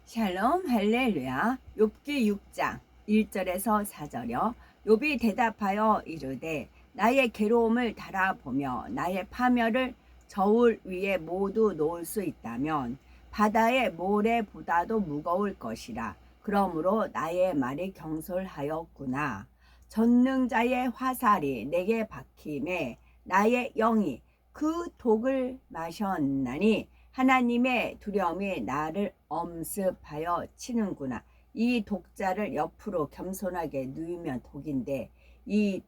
샬롬 할렐루야. 욥기 6장 1절에서 4절여. 욥이 대답하여 이르되 나의 괴로움을 달아보며 나의 파멸을 저울 위에 모두 놓을 수 있다면 바다의 모래보다도 무거울 것이라. 그러므로 나의 말이 경솔하였구나. 전능자의 화살이 내게 박힘에 나의 영이 그 독을 마셨나니 하나님의 두려움이 나를 엄습하여 치는구나. 이 독자를 옆으로 겸손하게 누이면 덕인데 이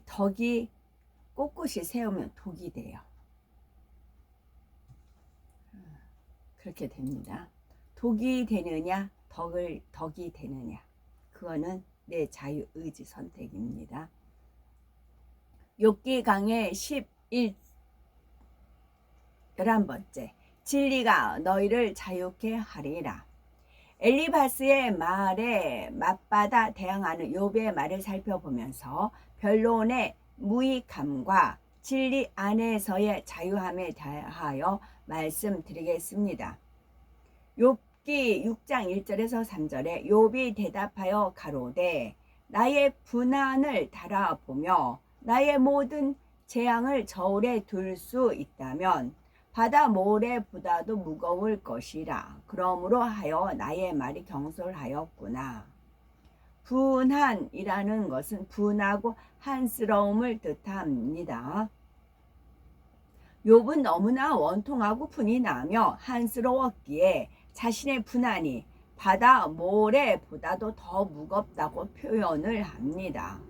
덕이 꼿꼿이 세우면 독이 돼요. 그렇게 됩니다. 독이 되느냐 덕이 되느냐, 그거는 내 자유의지 선택입니다. 욥기 강의 11번째, 진리가 너희를 자유케 하리라. 엘리바스의 말에 맞받아 대항하는 욥의 말을 살펴보면서 변론의 무익함과 진리 안에서의 자유함에 대하여 말씀드리겠습니다. 욥기 6장 1절에서 3절에 욥이 대답하여 가로되 나의 분한을 달아보며 나의 모든 재앙을 저울에 둘 수 있다면 바다 모래보다도 무거울 것이라. 그러므로 하여 나의 말이 경솔하였구나. 분한이라는 것은 분하고 한스러움을 뜻합니다. 욥은 너무나 원통하고 분이 나며 한스러웠기에 자신의 분한이 바다 모래보다도 더 무겁다고 표현을 합니다.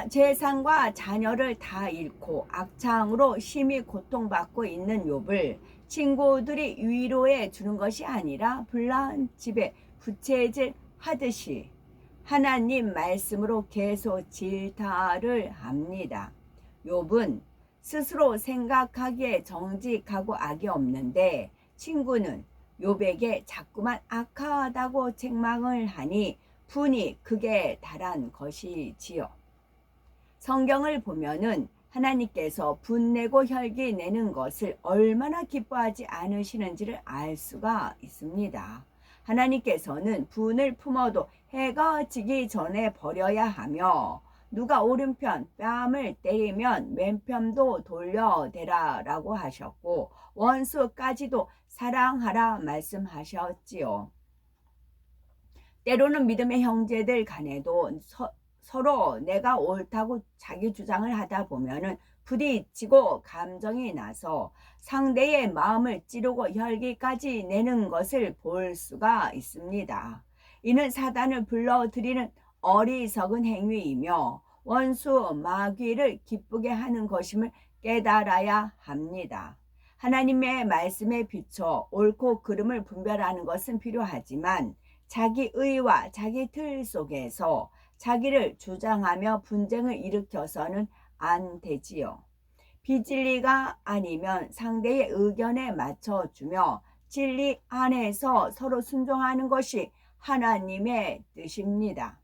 재산과 자녀를 다 잃고 악창으로 심히 고통받고 있는 욥을 친구들이 위로해 주는 것이 아니라 불난 집에 부채질 하듯이 하나님 말씀으로 계속 질타를 합니다. 욥은 스스로 생각하기에 정직하고 악이 없는데 친구는 욥에게 자꾸만 악하다고 책망을 하니 분이 극에 달한 것이지요. 성경을 보면은 하나님께서 분내고 혈기 내는 것을 얼마나 기뻐하지 않으시는지를 알 수가 있습니다. 하나님께서는 분을 품어도 해가 지기 전에 버려야 하며 누가 오른편 뺨을 때리면 왼편도 돌려대라 라고 하셨고 원수까지도 사랑하라 말씀하셨지요. 때로는 믿음의 형제들 간에도 서로 내가 옳다고 자기 주장을 하다 보면은 부딪히고 감정이 나서 상대의 마음을 찌르고 혈기까지 내는 것을 볼 수가 있습니다. 이는 사단을 불러들이는 어리석은 행위이며 원수 마귀를 기쁘게 하는 것임을 깨달아야 합니다. 하나님의 말씀에 비춰 옳고 그름을 분별하는 것은 필요하지만 자기 의와 자기 틀 속에서 자기를 주장하며 분쟁을 일으켜서는 안 되지요. 비진리가 아니면 상대의 의견에 맞춰주며 진리 안에서 서로 순종하는 것이 하나님의 뜻입니다.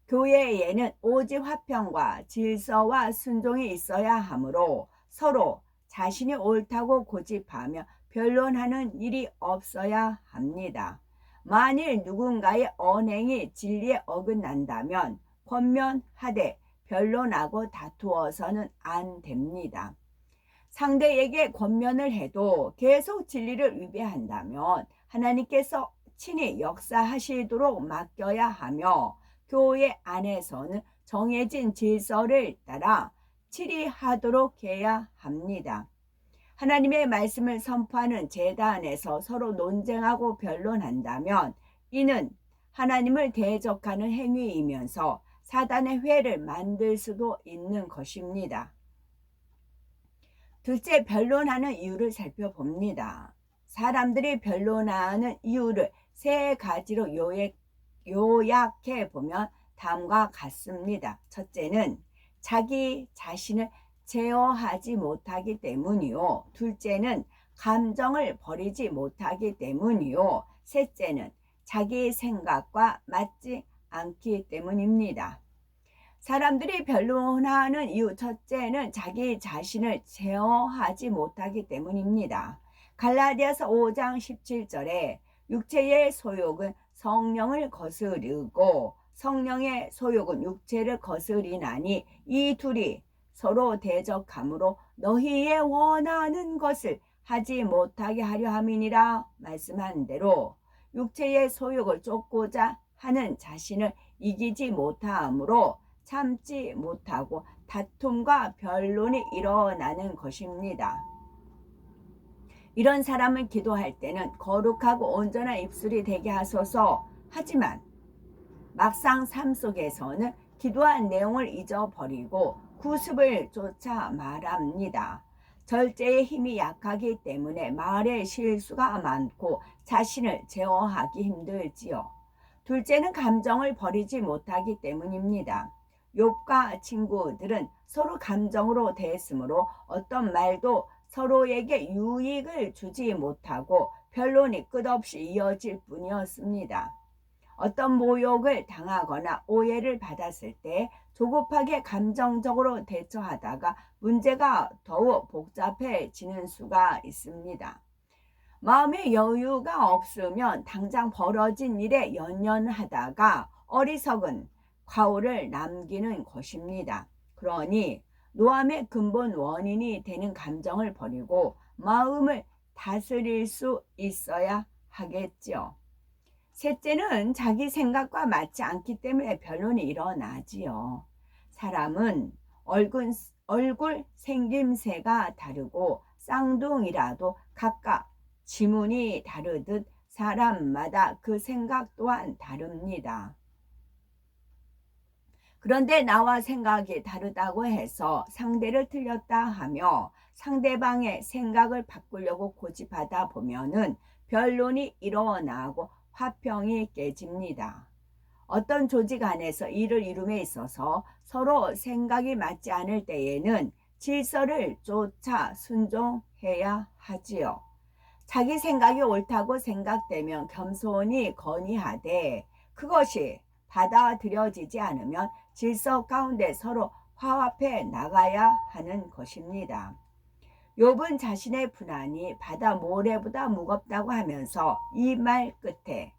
교회에는 오직 화평과 질서와 순종이 있어야 하므로 서로 자신이 옳다고 고집하며 변론하는 일이 없어야 합니다. 만일 누군가의 언행이 진리에 어긋난다면 권면하되 변론하고 다투어서는 안 됩니다. 상대에게 권면을 해도 계속 진리를 위배한다면 하나님께서 친히 역사하시도록 맡겨야 하며 교회 안에서는 정해진 질서를 따라 치리하도록 해야 합니다. 하나님의 말씀을 선포하는 제단에서 서로 논쟁하고 변론한다면 이는 하나님을 대적하는 행위이면서 사단의 회를 만들 수도 있는 것입니다. 둘째, 변론하는 이유를 살펴봅니다. 사람들이 변론하는 이유를 세 가지로 요약해 보면 다음과 같습니다. 첫째는 자기 자신을 제어하지 못하기 때문이요. 둘째는 감정을 버리지 못하기 때문이요. 셋째는 자기 생각과 맞지 않기 때문입니다. 사람들이 변론하는 이유 첫째는 자기 자신을 제어하지 못하기 때문입니다. 갈라디아서 5장 17절에 육체의 소욕은 성령을 거스르고 성령의 소욕은 육체를 거스리나니 이 둘이 서로 대적하므로 너희의 원하는 것을 하지 못하게 하려 함이니라 말씀한 대로 육체의 소욕을 쫓고자 하는 자신을 이기지 못하므로 참지 못하고 다툼과 변론이 일어나는 것입니다. 이런 사람은 기도할 때는 거룩하고 온전한 입술이 되게 하소서 하지만 막상 삶 속에서는 기도한 내용을 잊어버리고 구습을 쫓아 말합니다. 절제의 힘이 약하기 때문에 말에 실수가 많고 자신을 제어하기 힘들지요. 둘째는 감정을 버리지 못하기 때문입니다. 욥과 친구들은 서로 감정으로 대했으므로 어떤 말도 서로에게 유익을 주지 못하고 변론이 끝없이 이어질 뿐이었습니다. 어떤 모욕을 당하거나 오해를 받았을 때 조급하게 감정적으로 대처하다가 문제가 더욱 복잡해지는 수가 있습니다. 마음의 여유가 없으면 당장 벌어진 일에 연연하다가 어리석은 과오를 남기는 것입니다. 그러니 노함의 근본 원인이 되는 감정을 버리고 마음을 다스릴 수 있어야 하겠지요. 셋째는 자기 생각과 맞지 않기 때문에 변론이 일어나지요. 사람은 얼굴 생김새가 다르고 쌍둥이라도 각각 지문이 다르듯 사람마다 그 생각 또한 다릅니다. 그런데 나와 생각이 다르다고 해서 상대를 틀렸다 하며 상대방의 생각을 바꾸려고 고집하다 보면은 변론이 일어나고 화평이 깨집니다. 어떤 조직 안에서 일을 이룸에 있어서 서로 생각이 맞지 않을 때에는 질서를 쫓아 순종해야 하지요. 자기 생각이 옳다고 생각되면 겸손히 건의하되 그것이 받아들여지지 않으면 질서 가운데 서로 화합해 나가야 하는 것입니다. 욥은 자신의 불안이 바다 모래보다 무겁다고 하면서 이 말 끝에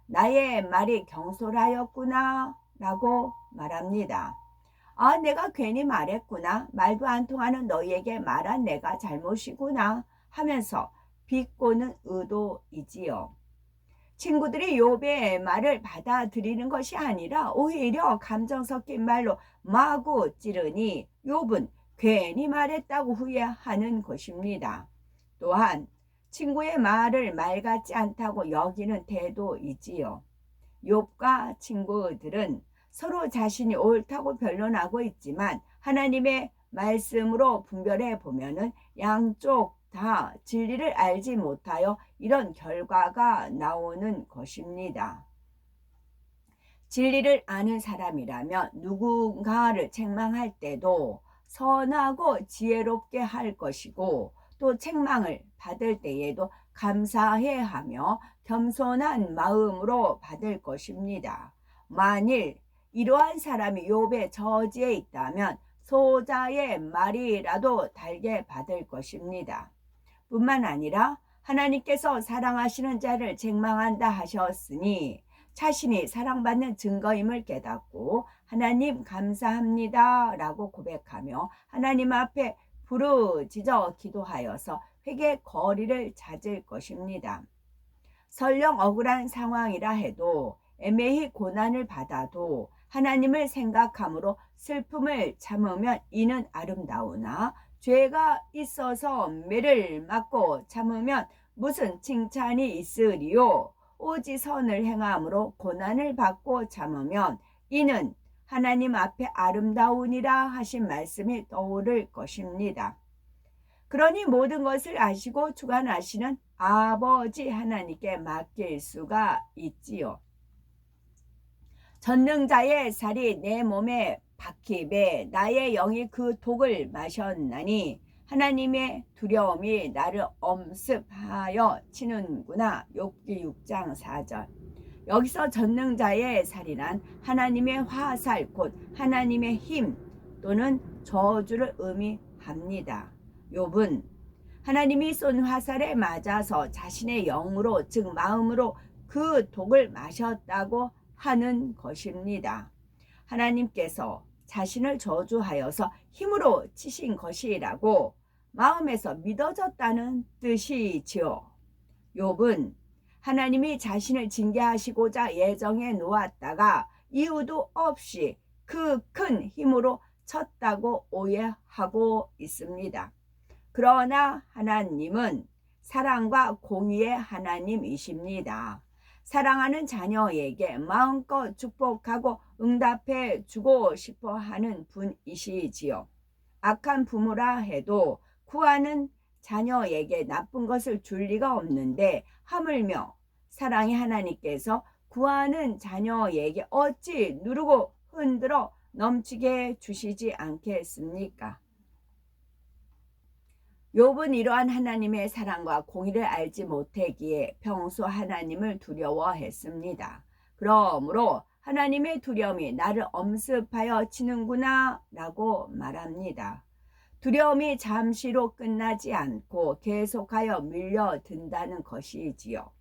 나의 말이 경솔하였구나 라고 말합니다. 아, 내가 괜히 말했구나. 말도 안 통하는 너희에게 말한 내가 잘못이구나 하면서 비꼬는 의도이지요. 친구들이 욥의 말을 받아들이는 것이 아니라 오히려 감정 섞인 말로 마구 찌르니 욥은 괜히 말했다고 후회하는 것입니다. 또한 친구의 말을 말 같지 않다고 여기는 태도이지요. 욥과 친구들은 서로 자신이 옳다고 변론하고 있지만 하나님의 말씀으로 분별해 보면은 양쪽 다 진리를 알지 못하여 이런 결과가 나오는 것입니다. 진리를 아는 사람이라면 누군가를 책망할 때도 선하고 지혜롭게 할 것이고 또 책망을 받을 때에도 감사해 하며 겸손한 마음으로 받을 것입니다. 만일 이러한 사람이 욥의 저지에 있다면 소자의 말이라도 달게 받을 것입니다. 뿐만 아니라 하나님께서 사랑하시는 자를 책망한다 하셨으니 자신이 사랑받는 증거임을 깨닫고 하나님 감사합니다 라고 고백하며 하나님 앞에 부르짖어 기도하여서 회개 거리를 찾을 것입니다. 설령 억울한 상황이라 해도 애매히 고난을 받아도 하나님을 생각함으로 슬픔을 참으면 이는 아름다우나 죄가 있어서 매를 맞고 참으면 무슨 칭찬이 있으리요. 오직 선을 행함으로 고난을 받고 참으면 이는 하나님 앞에 아름다우니라 하신 말씀이 떠오를 것입니다. 그러니 모든 것을 아시고 주관하시는 아버지 하나님께 맡길 수가 있지요. 전능자의 살이 내 몸에 박히매 나의 영이 그 독을 마셨나니 하나님의 두려움이 나를 엄습하여 치는구나. 욥기 6장 4절. 여기서 전능자의 살이란 하나님의 화살 곧 하나님의 힘 또는 저주를 의미합니다. 욥은 하나님이 쏜 화살에 맞아서 자신의 영으로 즉 마음으로 그 독을 마셨다고 하는 것입니다. 하나님께서 자신을 저주하여서 힘으로 치신 것이라고 마음에서 믿어졌다는 뜻이지요. 욥은 하나님이 자신을 징계하시고자 예정해 놓았다가 이유도 없이 그 큰 힘으로 쳤다고 오해하고 있습니다. 그러나 하나님은 사랑과 공의의 하나님이십니다. 사랑하는 자녀에게 마음껏 축복하고 응답해 주고 싶어 하는 분이시지요. 악한 부모라 해도 구하는 자녀에게 나쁜 것을 줄 리가 없는데 하물며 사랑의 하나님께서 구하는 자녀에게 어찌 누르고 흔들어 넘치게 주시지 않겠습니까? 욥은 이러한 하나님의 사랑과 공의를 알지 못하기에 평소 하나님을 두려워했습니다. 그러므로 하나님의 두려움이 나를 엄습하여 치는구나 라고 말합니다. 두려움이 잠시로 끝나지 않고 계속하여 밀려든다는 것이지요.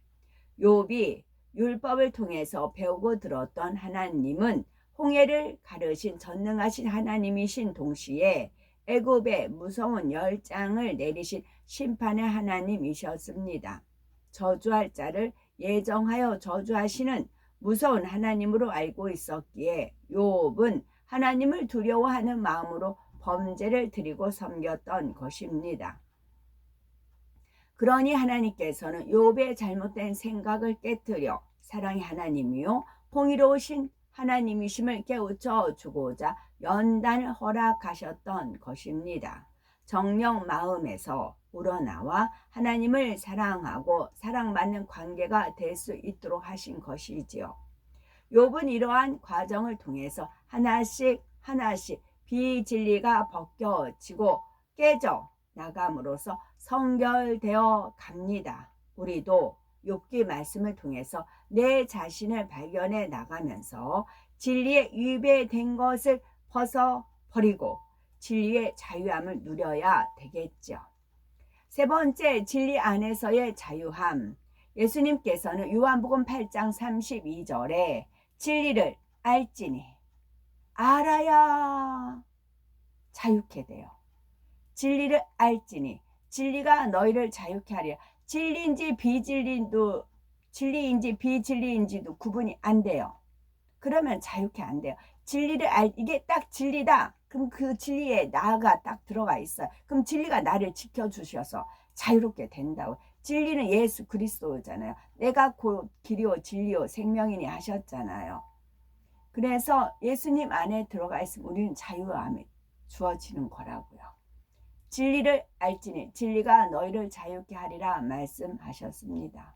욥이 율법을 통해서 배우고 들었던 하나님은 홍해를 가르신 전능하신 하나님이신 동시에 애굽에 무서운 열장을 내리신 심판의 하나님이셨습니다. 저주할 자를 예정하여 저주하시는 무서운 하나님으로 알고 있었기에 욥은 하나님을 두려워하는 마음으로 범죄를 드리고 섬겼던 것입니다. 그러니 하나님께서는 욥의 잘못된 생각을 깨뜨려 사랑의 하나님이요 공의로우신 하나님이심을 깨우쳐 주고자 연단을 허락하셨던 것입니다. 정령 마음에서 우러나와 하나님을 사랑하고 사랑받는 관계가 될 수 있도록 하신 것이지요. 욥은 이러한 과정을 통해서 하나씩 비진리가 벗겨지고 깨져 나감으로써 성결되어 갑니다. 우리도 욥기 말씀을 통해서 내 자신을 발견해 나가면서 진리에 위배된 것을 벗어버리고 진리의 자유함을 누려야 되겠죠. 세 번째, 진리 안에서의 자유함. 예수님께서는 요한복음 8장 32절에 진리를 알지니 알아야 자유케 돼요. 진리를 알지니 진리가 너희를 자유케 하리라. 진리인지 비진리인지도 구분이 안 돼요. 그러면 자유케 안 돼요. 진리를 이게 딱 진리다. 그럼 그 진리에 나가 딱 들어가 있어요. 그럼 진리가 나를 지켜주셔서 자유롭게 된다고. 진리는 예수 그리스도잖아요. 내가 곧 길이요 진리요 생명이니 하셨잖아요. 그래서 예수님 안에 들어가 있으면 우리는 자유함이 주어지는 거라고요. 진리를 알지니 진리가 너희를 자유케 하리라 말씀하셨습니다.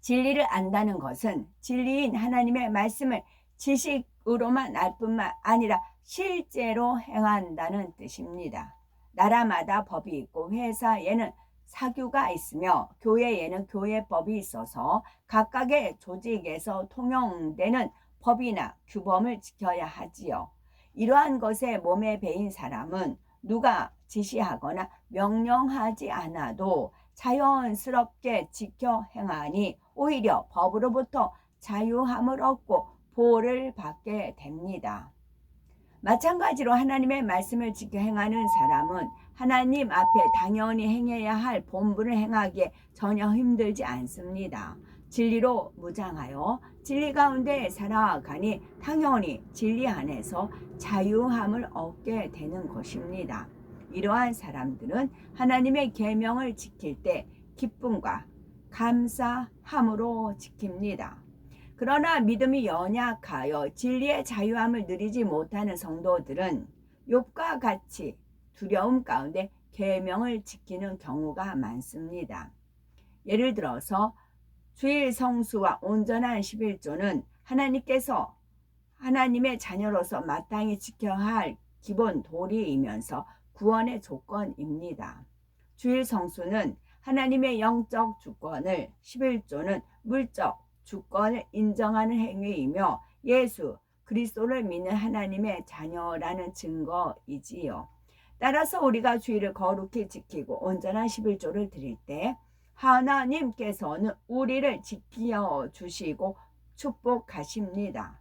진리를 안다는 것은 진리인 하나님의 말씀을 지식으로만 알 뿐만 아니라 실제로 행한다는 뜻입니다. 나라마다 법이 있고 회사에는 사규가 있으며 교회에는 교회법이 있어서 각각의 조직에서 통용되는 법이나 규범을 지켜야 하지요. 이러한 것에 몸에 배인 사람은 누가 지시하거나 명령하지 않아도 자연스럽게 지켜 행하니 오히려 법으로부터 자유함을 얻고 보호를 받게 됩니다. 마찬가지로 하나님의 말씀을 지켜 행하는 사람은 하나님 앞에 당연히 행해야 할 본분을 행하기에 전혀 힘들지 않습니다. 진리로 무장하여 진리 가운데 살아가니 당연히 진리 안에서 자유함을 얻게 되는 것입니다. 이러한 사람들은 하나님의 계명을 지킬 때 기쁨과 감사함으로 지킵니다. 그러나 믿음이 연약하여 진리의 자유함을 누리지 못하는 성도들은 욥과 같이 두려움 가운데 계명을 지키는 경우가 많습니다. 예를 들어서 주일 성수와 온전한 11조는 하나님께서 하나님의 자녀로서 마땅히 지켜야 할 기본 도리이면서 구원의 조건입니다. 주일 성수는 하나님의 영적 주권을, 11조는 물적 주권을 인정하는 행위이며 예수 그리스도를 믿는 하나님의 자녀라는 증거이지요. 따라서 우리가 주일을 거룩히 지키고 온전한 11조를 드릴 때 하나님께서는 우리를 지켜 주시고 축복하십니다.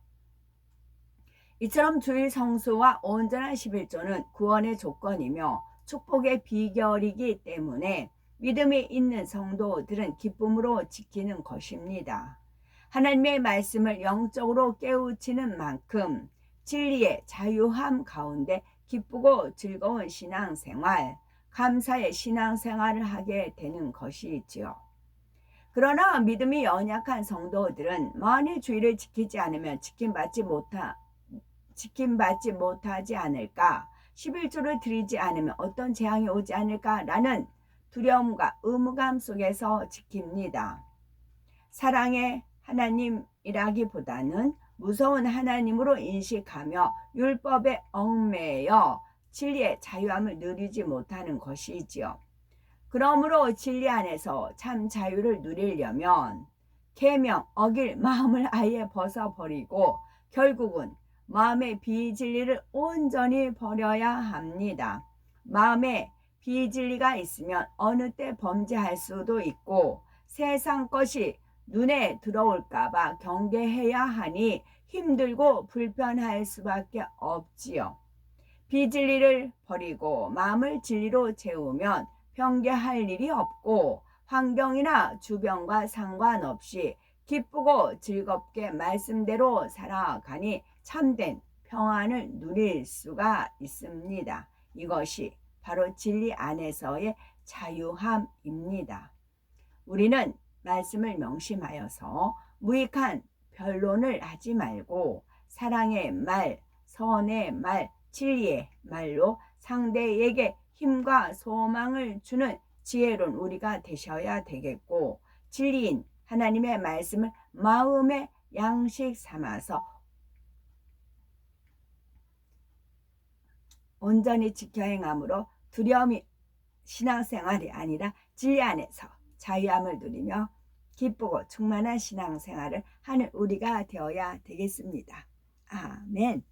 이처럼 주일 성수와 온전한 11조는 구원의 조건이며 축복의 비결이기 때문에 믿음이 있는 성도들은 기쁨으로 지키는 것입니다. 하나님의 말씀을 영적으로 깨우치는 만큼 진리의 자유함 가운데 기쁘고 즐거운 신앙생활, 감사의 신앙생활을 하게 되는 것이지요. 그러나 믿음이 연약한 성도들은 만일 주일을 지키지 않으면 지킴받지 못하지 않을까, 11조를 드리지 않으면 어떤 재앙이 오지 않을까라는 두려움과 의무감 속에서 지킵니다. 사랑의 하나님이라기보다는 무서운 하나님으로 인식하며 율법에 얽매여 진리의 자유함을 누리지 못하는 것이지요. 그러므로 진리 안에서 참 자유를 누리려면 계명 어길 마음을 아예 벗어버리고 결국은 마음의 비진리를 온전히 버려야 합니다. 마음에 비진리가 있으면 어느 때 범죄할 수도 있고 세상 것이 눈에 들어올까봐 경계해야 하니 힘들고 불편할 수밖에 없지요. 비진리를 버리고 마음을 진리로 채우면 경계할 일이 없고 환경이나 주변과 상관없이 기쁘고 즐겁게 말씀대로 살아가니 참된 평안을 누릴 수가 있습니다. 이것이 바로 진리 안에서의 자유함입니다. 우리는 말씀을 명심하여서 무익한 변론을 하지 말고 사랑의 말, 선의 말, 진리의 말로 상대에게 힘과 소망을 주는 지혜로운 우리가 되셔야 되겠고, 진리인 하나님의 말씀을 마음의 양식 삼아서 온전히 지켜 행함으로 두려움이 신앙생활이 아니라 진리 안에서 자유함을 누리며 기쁘고 충만한 신앙생활을 하는 우리가 되어야 되겠습니다. 아멘.